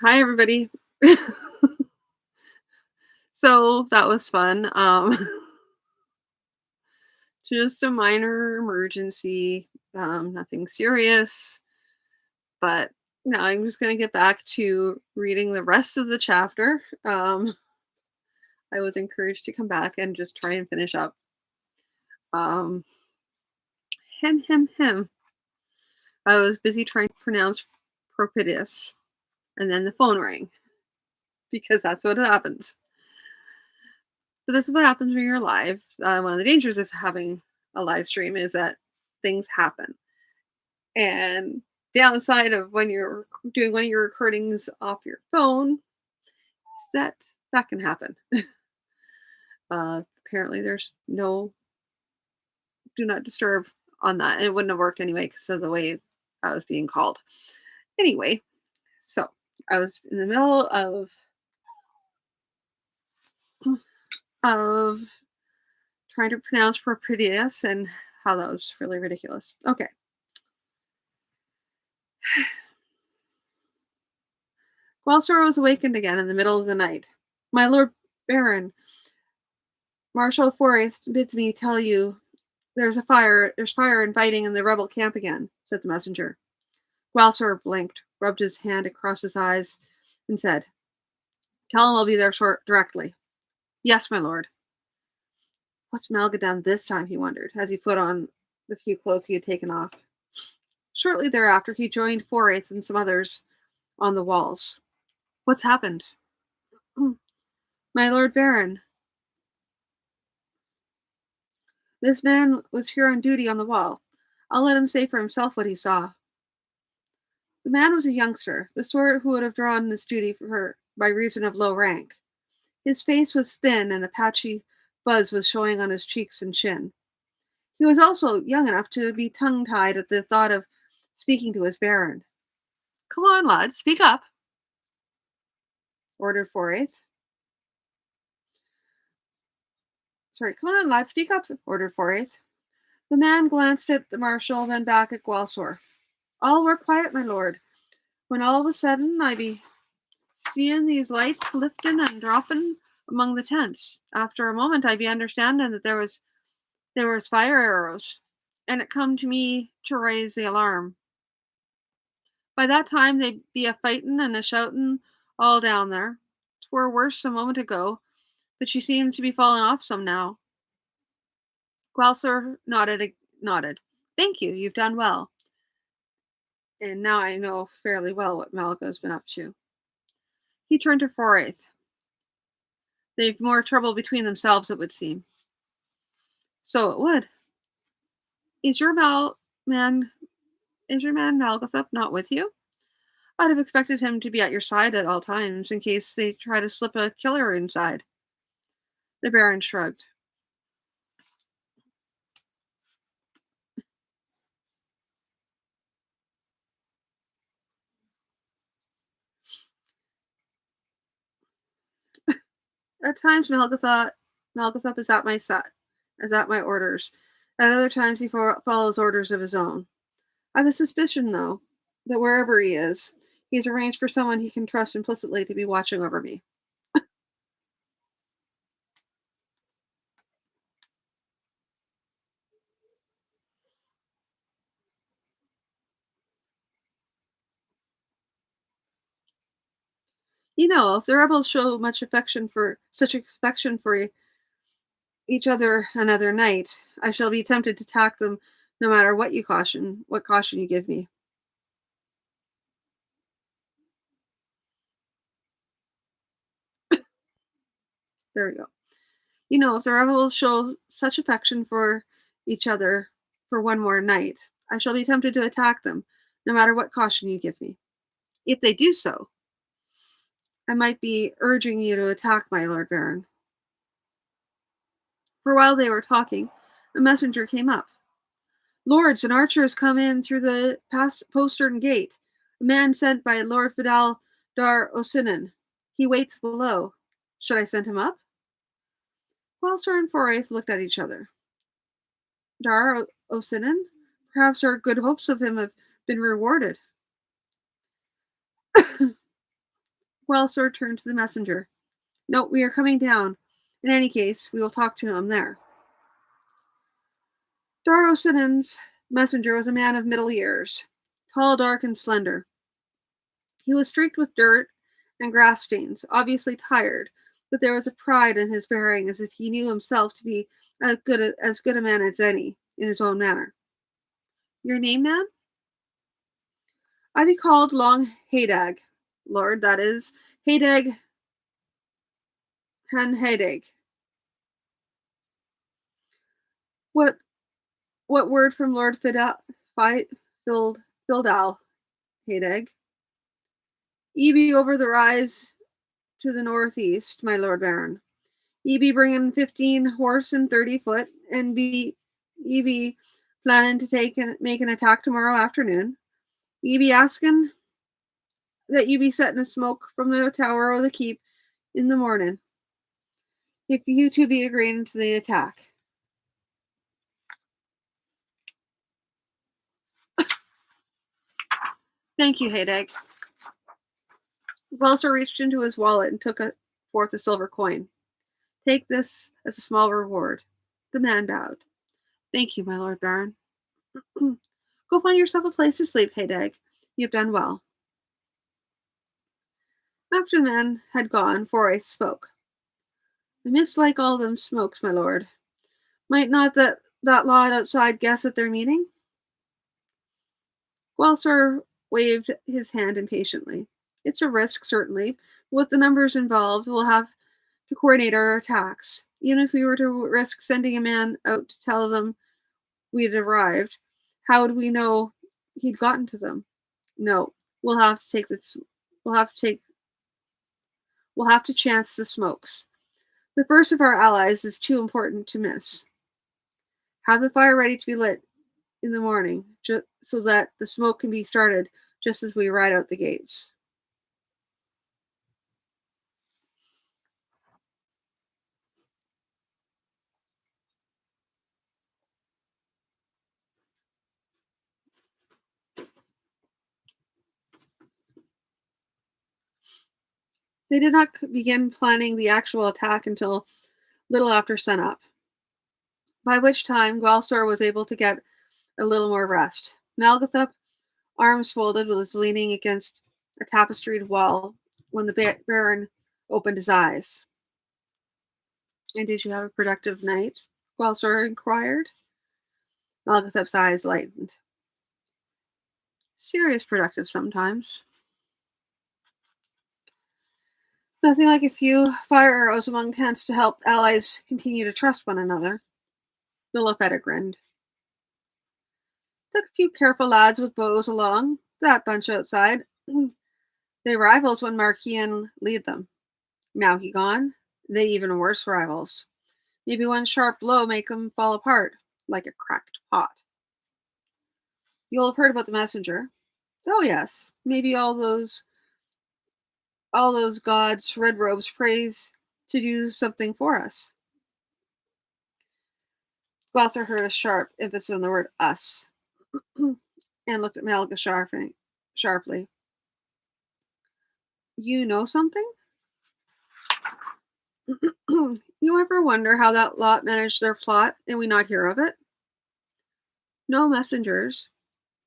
Hi, everybody. So that was fun. Just a minor emergency, nothing serious, but now I'm just gonna get back to reading the rest of the chapter. I was encouraged to come back and just try and finish up. Um, hem. I was busy trying to pronounce propitious, and then the phone rang because that's what happens. But this is what happens when you're live. One of the dangers of having a live stream is that things happen. And downside of when you're doing one of your recordings off your phone is that that can happen. Apparently, there's no do not disturb on that, and it wouldn't have worked anyway because of the way I was being called. Anyway, so I was in the middle of trying to pronounce propitious and how that was really ridiculous. Okay. Gloucester was awakened again in the middle of the night. My lord Baron, Marshal Forest bids me tell you there's fire and fighting in the rebel camp again, said the messenger. Gloucester blinked, rubbed his hand across his eyes, and said, Tell him I'll be there directly. Yes, my lord. What's Malga done this time, he wondered, as he put on the few clothes he had taken off. Shortly thereafter, he joined Foraith and some others on the walls. What's happened? My lord Baron, this man was here on duty on the wall. I'll let him say for himself what he saw. The man was a youngster, the sort who would have drawn this duty for her by reason of low rank. His face was thin and a patchy buzz was showing on his cheeks and chin. He was also young enough to be tongue-tied at the thought of speaking to his baron. Come on, lad, speak up, ordered Forsyth. Sorry, come on, lad, speak up, ordered Forsyth. The man glanced at the marshal, then back at Gwalsor. All were quiet, my lord, when all of a sudden I be seeing these lights lifting and dropping among the tents. After a moment, I be understanding that there was fire arrows, and it come to me to raise the alarm. By that time, they be a fighting and a shouting all down there. 'Twere worse a moment ago, but she seems to be falling off some now. Gwalsor nodded. Thank you, you've done well. And now I know fairly well what Malgo's been up to. He turned to Forsyth. They've more trouble between themselves, it would seem. So it would. Is your man is your man Malgathup not with you? I'd have expected him to be at your side at all times in case they try to slip a killer inside. The Baron shrugged. At times Malgathup is at my side, is at my orders. At other times he follows orders of his own. I've a suspicion, though, that wherever he is, he's arranged for someone he can trust implicitly to be watching over me. If the rebels show such affection for each other another night, I shall be tempted to attack them no matter what caution you give me. There we go. If the rebels show such affection for each other for one more night, I shall be tempted to attack them, no matter what caution you give me. If they do so, I might be urging you to attack my Lord Baron. For while they were talking, a messenger came up. Lords and archers come in through the postern gate. A man sent by Lord Vidal Dar Osinin. He waits below. Should I send him up? Gloucester and Forsyth looked at each other. Dar Osinin? Perhaps our good hopes of him have been rewarded. Gwelsor turned to the messenger. No, we are coming down. In any case, we will talk to him there. Darosinen's messenger was a man of middle years, tall, dark, and slender. He was streaked with dirt and grass stains, obviously tired, but there was a pride in his bearing as if he knew himself to be as good a man as any, in his own manner. Your name, man? I be called Long Hadag, Lord, that is, Hadag Han Hadag. What what word from Lord Fildal Hadag? Ye be over the rise to the northeast, my Lord Baron. Ye be bringing 15 horse and 30 foot, and ye be planning to make an attack tomorrow afternoon. Ye be asking that ye be setting a smoke from the tower o' the keep in the morning, if you two be agreeing to the attack. Thank you, Hadag. Welser reached into his wallet and took forth a silver coin. Take this as a small reward. The man bowed. Thank you, my Lord Baron. Go find yourself a place to sleep, Hadag. You've done well. After the man had gone, Forsyth spoke. I mislike all them smokes, my lord. Might not that lot outside guess at their meaning? Gwelsor waved his hand impatiently. It's a risk, certainly. With the numbers involved, we'll have to coordinate our attacks. Even if we were to risk sending a man out to tell them we'd arrived, how would we know he'd gotten to them? No, we'll have to take this. We'll have to take. We'll have to chance the smokes. The first of our allies is too important to miss. Have the fire ready to be lit in the morning, so that the smoke can be started just as we ride out the gates. They did not begin planning the actual attack until little after sunup, by which time Gwelsor was able to get a little more rest. Malgathop, arms folded, was leaning against a tapestried wall when the Baron opened his eyes. And did you have a productive night? Gwelsor inquired. Malgathop's eyes lightened. Serious productive sometimes. Nothing like a few fire arrows among tents to help allies continue to trust one another. The Lafetta grinned. Took a few careful lads with bows along, that bunch outside. They rivals when Marquian lead them. Now he gone, they even worse rivals. Maybe one sharp blow make them fall apart, like a cracked pot. You'll have heard about the messenger. Oh yes, maybe all those gods, red robes, praise to do something for us. Glasser heard a sharp emphasis on the word us, and looked at Malga sharply. You know something? You ever wonder how that lot managed their plot and we not hear of it? No messengers,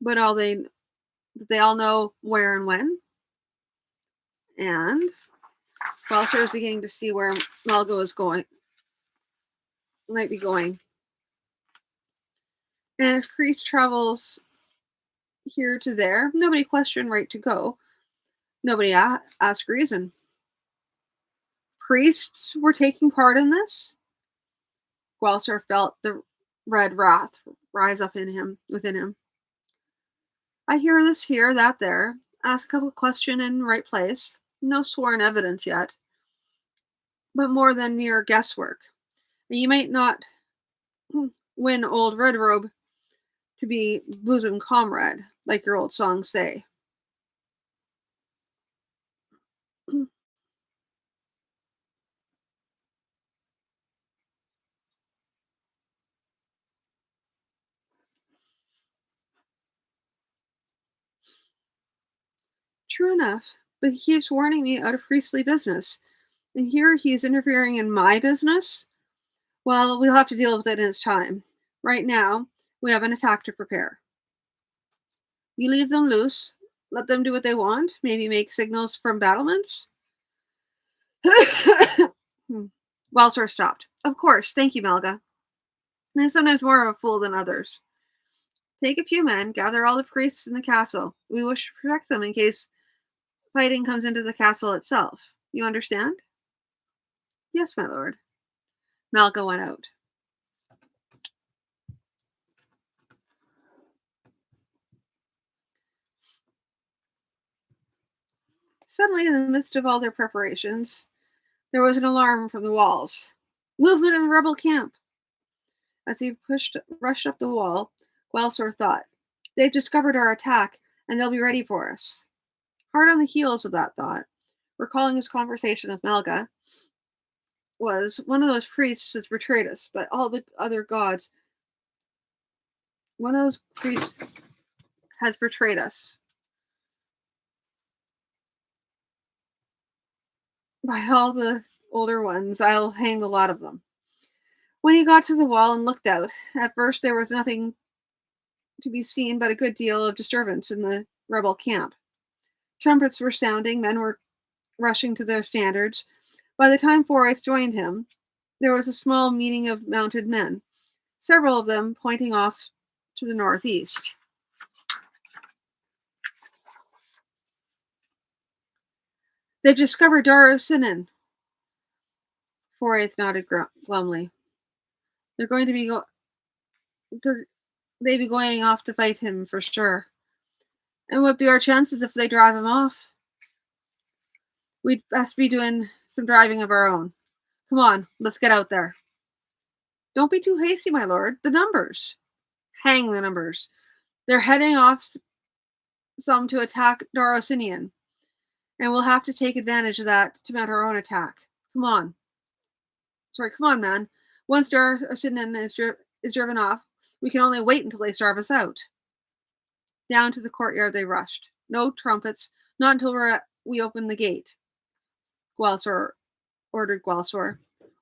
but they all know where and when. And Glasser is beginning to see where Malga is going, might be going. And if Priest travels here to there, nobody questioned right to go. Nobody asked reason. Priests were taking part in this? Gwelsor felt the red wrath rise up within him. I hear this here, that there. Ask a couple question in right place. No sworn evidence yet, but more than mere guesswork. And you might not win old Red Robe to be bosom comrade, like your old songs say. True enough. But he keeps warning me out of priestly business. And here he's interfering in my business? Well, we'll have to deal with it in its time. Right now, we have an attack to prepare. You leave them loose, let them do what they want, maybe make signals from battlements? Walsor stopped. Of course, thank you, Melga. I'm sometimes more of a fool than others. Take a few men, gather all the priests in the castle. We wish to protect them in case fighting comes into the castle itself. You understand? Yes, my lord. Malga went out. Suddenly, in the midst of all their preparations, there was an alarm from the walls. Movement in the rebel camp! As he rushed up the wall, Gwelsor thought, they've discovered our attack, and they'll be ready for us. Hard on the heels of that thought, recalling his conversation with Melga, was one of those priests has betrayed us, but all the other gods, one of those priests has betrayed us. By all the older ones, I'll hang the lot of them. When he got to the wall and looked out, at first there was nothing to be seen but a good deal of disturbance in the rebel camp. Trumpets were sounding, men were rushing to their standards. By the time Forsyth joined him, there was a small meeting of mounted men, several of them pointing off to the northeast. They've discovered Darosinin. Forsyth nodded glumly. They're going to be they'd be going off to fight him for sure. And what be our chances if they drive him off? We'd best be doing some driving of our own. Come on, let's get out there. Don't be too hasty, my lord. The numbers. Hang the numbers. They're heading off some to attack Darosinian, and we'll have to take advantage of that to mount our own attack. Come on. Come on, man. Once Darosinian is driven off, we can only wait until they starve us out. Down to the courtyard they rushed. No trumpets, not until we open the gate. Gwelsor ordered Gwelsor.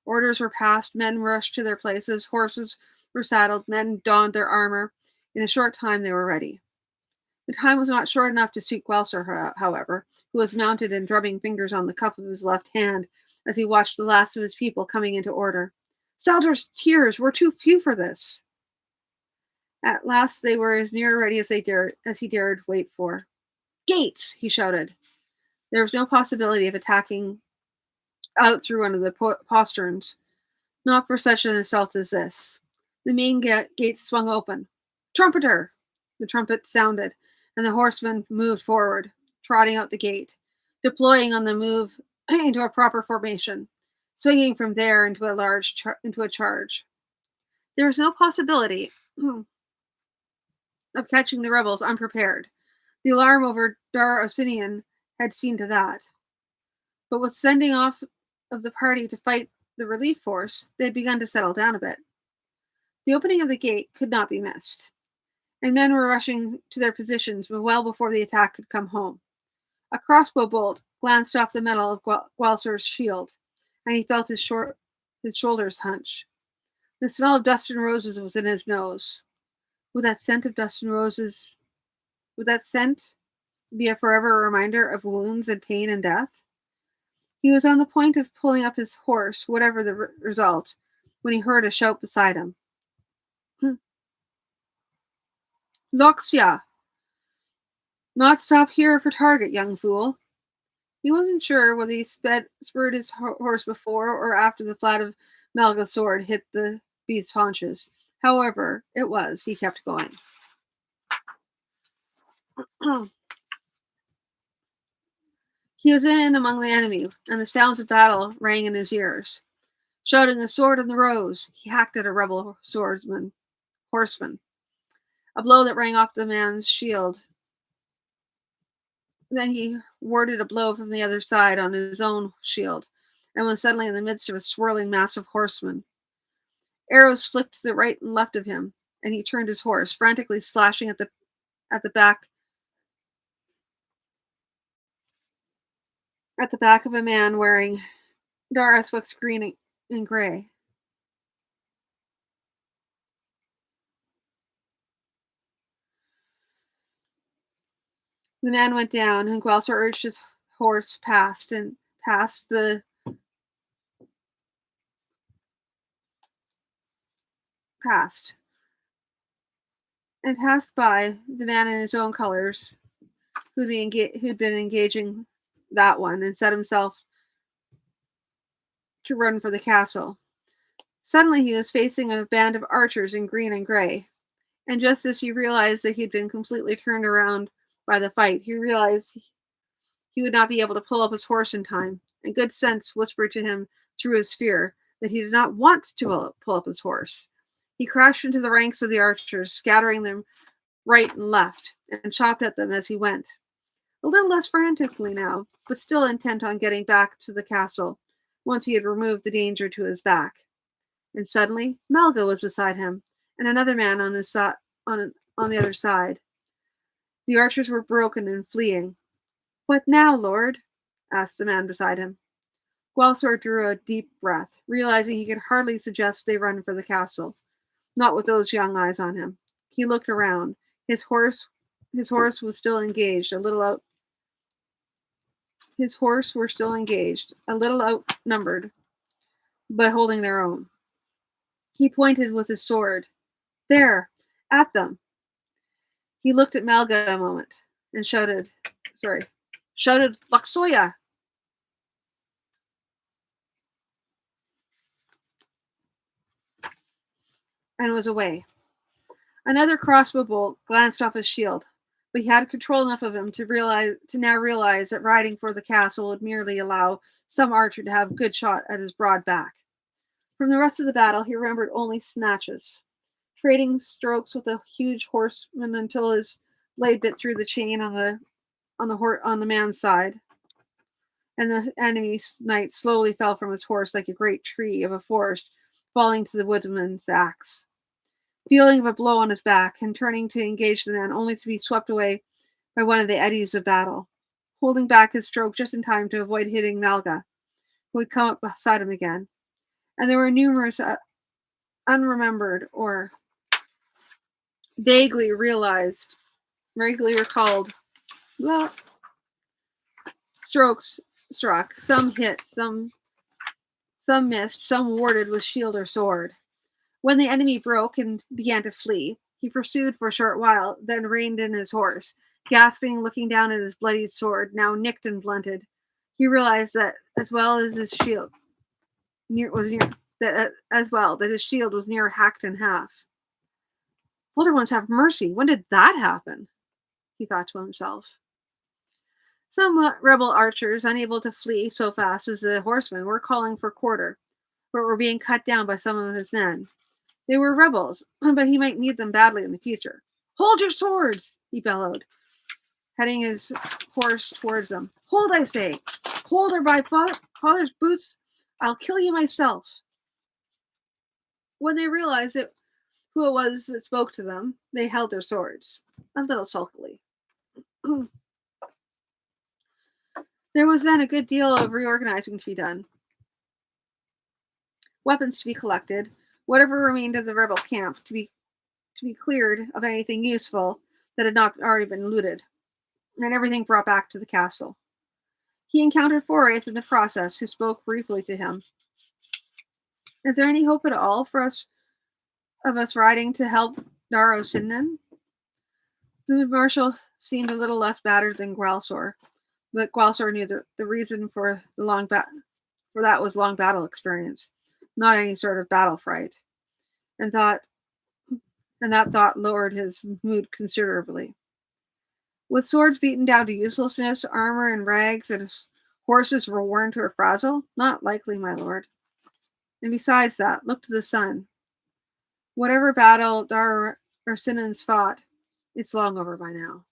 Orders were passed, men rushed to their places, horses were saddled, men donned their armor. In a short time they were ready. The time was not short enough to suit Gwelsor, however, who was mounted and drumming fingers on the cuff of his left hand as he watched the last of his people coming into order. Saldor's tears were too few for this. At last they were as near ready as he dared wait for. Gates! He shouted. There was no possibility of attacking out through one of the posterns, not for such an assault as this. The main gates swung open. Trumpeter! The trumpet sounded, and the horsemen moved forward, trotting out the gate, deploying on the move into a proper formation, swinging from there into a charge. There was no possibility of catching the rebels unprepared. The alarm over Dar Osinian had seen to that. But with sending off of the party to fight the relief force, they had begun to settle down a bit. The opening of the gate could not be missed, and men were rushing to their positions well before the attack could come home. A crossbow bolt glanced off the metal of Gwelsor's shield, and he felt his shoulders hunch. The smell of dust and roses was in his nose. Would that scent be a forever reminder of wounds and pain and death? He was on the point of pulling up his horse, whatever the result, when he heard a shout beside him. Loxia! Not stop here for target, young fool. He wasn't sure whether he spurred his horse before or after the flat of Malga's sword hit the beast's haunches. However, it was. He kept going. He was in among the enemy, and the sounds of battle rang in his ears. Shouting the sword and the rose, he hacked at a rebel horseman. A blow that rang off the man's shield. Then he warded a blow from the other side on his own shield, and was suddenly in the midst of a swirling mass of horsemen. Arrows flicked to the right and left of him, and he turned his horse, frantically slashing at the back at the back of a man wearing Dara Swift's green and gray. The man went down, and Guelso urged his horse past the past and passed by the man in his own colors who'd been engaging that one, and set himself to run for the castle. Suddenly he was facing a band of archers in green and gray, and just as he realized that he'd been completely turned around by the fight, he realized he would not be able to pull up his horse in time, and good sense whispered to him through his fear that he did not want to pull up his horse. He crashed into the ranks of the archers, scattering them right and left, and chopped at them as he went, a little less frantically now, but still intent on getting back to the castle once he had removed the danger to his back. And suddenly Melga was beside him, and another man on the other side. The archers were broken and fleeing. "What now, lord?" asked the man beside him. Guelsor drew a deep breath, realizing he could hardly suggest they run for the castle, not with those young eyes on him. He looked around. His horse was still engaged, a little out. His horse were still engaged, a little outnumbered, but holding their own. He pointed with his sword. "There, at them." He looked at Malga a moment and shouted Laksoya, and was away. Another crossbow bolt glanced off his shield, but he had control enough of him to now realize that riding for the castle would merely allow some archer to have a good shot at his broad back. From the rest of the battle, he remembered only snatches, trading strokes with a huge horseman until his blade bit through the chain on the man's side, and the enemy knight slowly fell from his horse like a great tree of a forest falling to the woodman's axe. Feeling of a blow on his back, and turning to engage the man only to be swept away by one of the eddies of battle, holding back his stroke just in time to avoid hitting Malga, who had come up beside him again. And there were numerous unremembered or vaguely recalled well, strokes struck, some hit, some missed, some warded with shield or sword. When the enemy broke and began to flee, he pursued for a short while, then reined in his horse, gasping, looking down at his bloodied sword, now nicked and blunted. He realized that as well as his shield that his shield was near hacked in half. Older ones have mercy. When did that happen? He thought to himself. Some rebel archers, unable to flee so fast as the horsemen, were calling for quarter, but were being cut down by some of his men. They were rebels, but he might need them badly in the future. "Hold your swords!" he bellowed, heading his horse towards them. "Hold, I say! Hold, or by father's boots, I'll kill you myself." When they realized who it was that spoke to them, they held their swords, a little sulkily. There was then a good deal of reorganizing to be done, weapons to be collected, whatever remained of the rebel camp to be cleared of anything useful that had not already been looted, and everything brought back to the castle. He encountered Forsyth in the process, who spoke briefly to him. "Is there any hope at all for us riding to help Daro Sinnan?" The marshal seemed a little less battered than Guelsor, but Guelsor knew the reason for that was long battle experience, not any sort of battle fright, and that thought lowered his mood considerably. With swords beaten down to uselessness, armor in rags, and horses were worn to a frazzle? Not likely, my lord. And besides that, look to the sun. Whatever battle Dar or Sinan's fought, it's long over by now.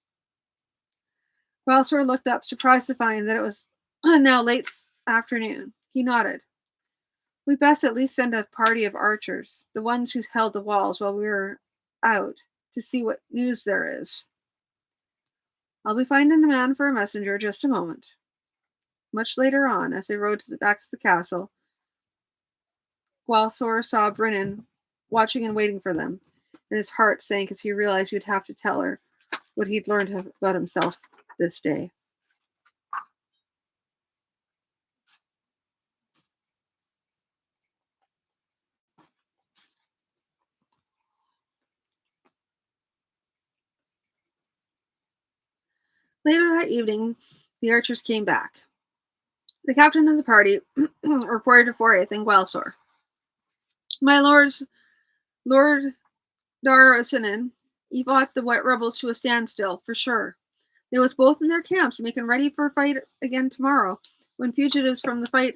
Guelsor looked up, surprised to find that it was now late afternoon. He nodded. "We'd best at least send a party of archers, the ones who held the walls while we were out, to see what news there is." "I'll be finding a man for a messenger just a moment." Much later on, as they rode back to the castle, Gwalsor saw Brennan watching and waiting for them, and his heart sank as he realized he would have to tell her what he'd learned about himself this day. Later that evening, the archers came back. The captain of the party reported to Forsyth and Gwalsor. My lords, Lord Darosinen, he fought the white rebels to a standstill, for sure. They was both in their camps, making ready for a fight again tomorrow, when fugitives from the fight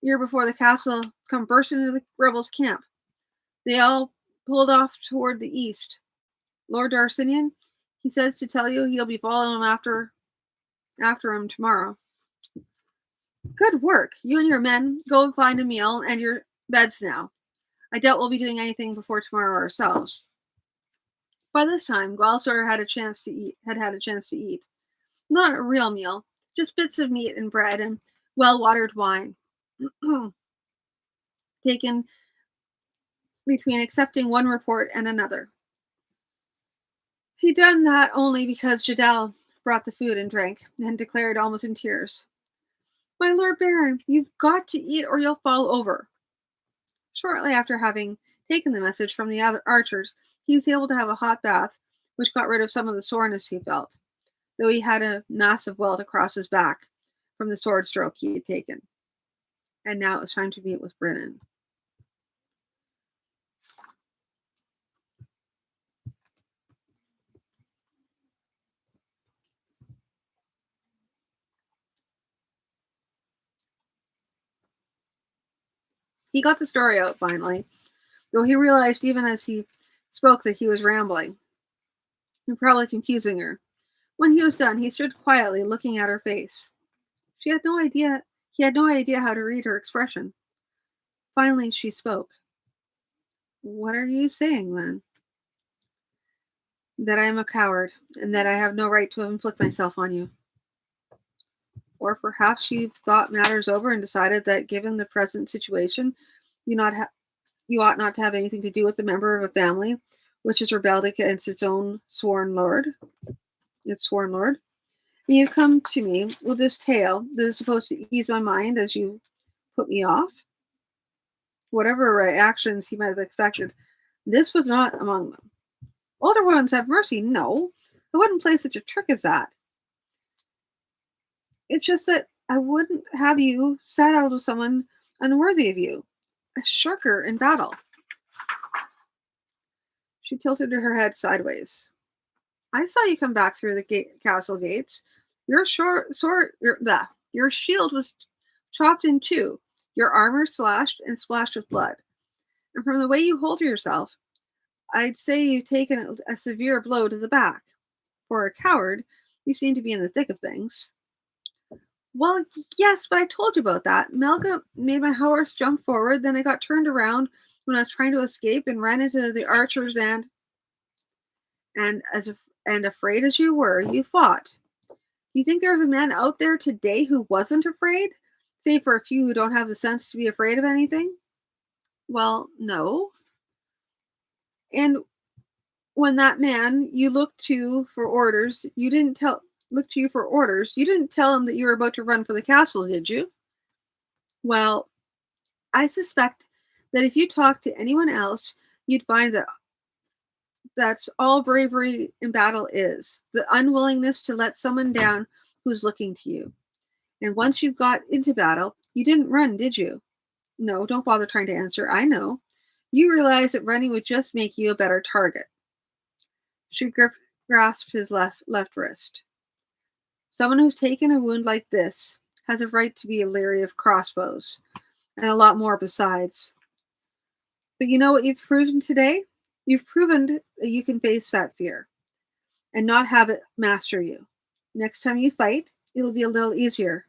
year before the castle come bursting into the rebels' camp. They all pulled off toward the east. Lord Darcinian, he says to tell you he'll be following him after him tomorrow. Good work. You and your men go and find a meal and your beds now. I doubt we'll be doing anything before tomorrow ourselves. By this time, Gwalsor had had a chance to eat. Not a real meal, just bits of meat and bread and well-watered wine. Taken between accepting one report and another. He done that only because Jadal brought the food and drink, and declared almost in tears, "My Lord Baron, you've got to eat or you'll fall over." Shortly after having taken the message from the other archers, he was able to have a hot bath, which got rid of some of the soreness he felt, though he had a massive welt across his back from the sword stroke he had taken. And now it was time to meet with Brennan. He got the story out finally, though he realized even as he spoke that he was rambling and probably confusing her. When he was done, he stood quietly looking at her face. She had no idea He had no idea how to read her expression. Finally she spoke. "What are you saying then?" "That I am a coward, and that I have no right to inflict myself on you." Or perhaps you've thought matters over and decided that given the present situation, you not ha- you ought not to have anything to do with a member of a family which has rebelled against its sworn lord. And you come to me with this tale that is supposed to ease my mind as you put me off. Whatever reactions he might have expected, this was not among them. Older ones have mercy. No, I wouldn't play such a trick as that. It's just that I wouldn't have you saddled with someone unworthy of you, a shirker in battle. She tilted her head sideways. I saw you come back through the castle gates. Your shield was chopped in two, your armor slashed and splashed with blood. And from the way you hold yourself, I'd say you've taken a severe blow to the back. For a coward, you seem to be in the thick of things. Well, yes, but I told you about that. Melga made my horse jump forward, then I got turned around when I was trying to escape and ran into the archers and as and afraid as you were, you fought. You think there's a man out there today who wasn't afraid? Save for a few who don't have the sense to be afraid of anything? Well, no. And when that man you looked to for orders, you didn't tell look to you for orders, you didn't tell him that you were about to run for the castle, did you? Well, I suspect that if you talked to anyone else, you'd find that that's all bravery in battle is the unwillingness to let someone down who's looking to you. And once you've got into battle, you didn't run, did you? No, don't bother trying to answer. I know. You realize that running would just make you a better target. She grasped his left wrist. Someone who's taken a wound like this has a right to be leery of crossbows, and a lot more besides. But you know what you've proven today? You've proven that you can face that fear and not have it master you. Next time you fight, it'll be a little easier.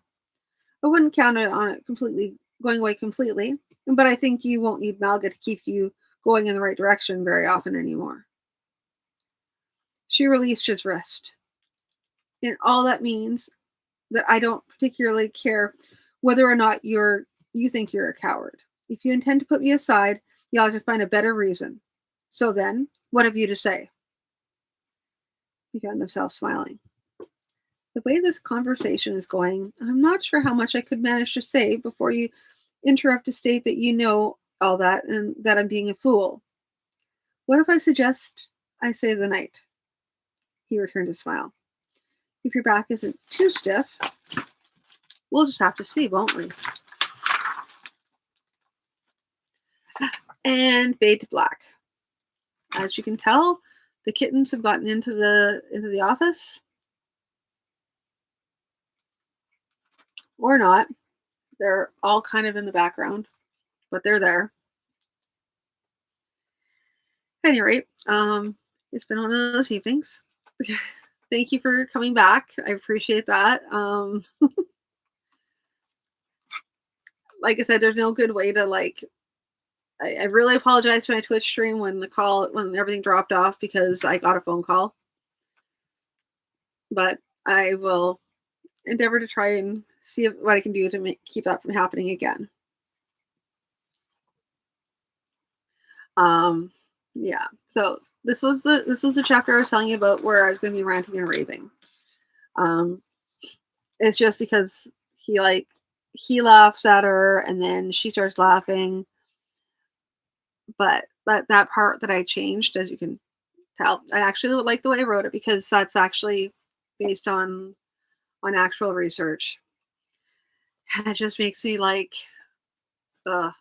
I wouldn't count on it going away completely, but I think you won't need Malga to keep you going in the right direction very often anymore. She released his wrist. And all that means that I don't particularly care whether or not you think you're a coward. If you intend to put me aside, you'll have to find a better reason. So then, what have you to say?" He found himself smiling. "The way this conversation is going, I'm not sure how much I could manage to say before you interrupt to state that you know all that and that I'm being a fool. What if I suggest I say the night?" He returned to smile. "If your back isn't too stiff, we'll just have to see, won't we?" And fade to black. As you can tell, the kittens have gotten into the office, or not. They're all kind of in the background, but they're there. At any rate, it's been one of those evenings. Thank you for coming back. I appreciate that. Like I said, there's no good way to like. I really apologize to my Twitch stream when everything dropped off because I got a phone call, but I will endeavor to try and see what I can do to keep that from happening again. Um, yeah. So this was the chapter I was telling you about where I was going to be ranting and raving. Um, it's just because he laughs at her and then she starts laughing, but that part that I changed, as you can tell, I actually would like the way I wrote it because that's actually based on actual research. And it just makes me like, uh,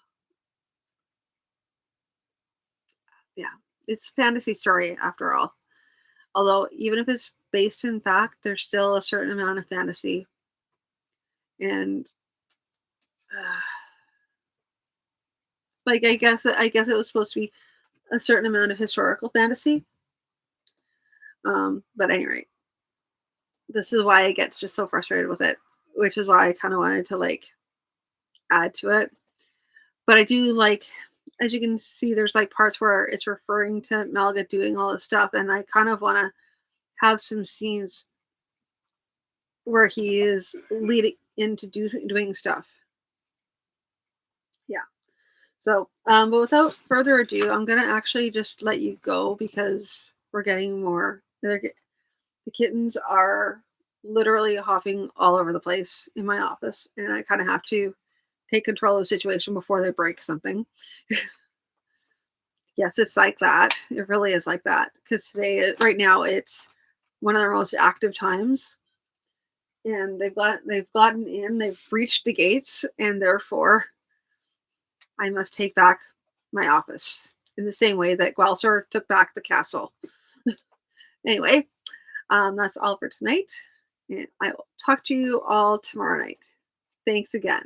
yeah, it's a fantasy story after all. Although even if it's based in fact, there's still a certain amount of fantasy, and uh, like I guess it was supposed to be a certain amount of historical fantasy. But anyway, this is why I get just so frustrated with it, which is why I kind of wanted to like add to it. But I do like, as you can see, there's like parts where it's referring to Malga doing all this stuff, and I kind of want to have some scenes where he is leading into doing stuff. Yeah. So, but without further ado, I'm gonna actually just let you go because we're getting more. The kittens are literally hopping all over the place in my office, and I kind of have to take control of the situation before they break something. Yes, it's like that. It really is like that because right now, it's one of their most active times, and they've gotten in, they've breached the gates, and therefore I must take back my office in the same way that Guelser took back the castle. Anyway, that's all for tonight. And I will talk to you all tomorrow night. Thanks again.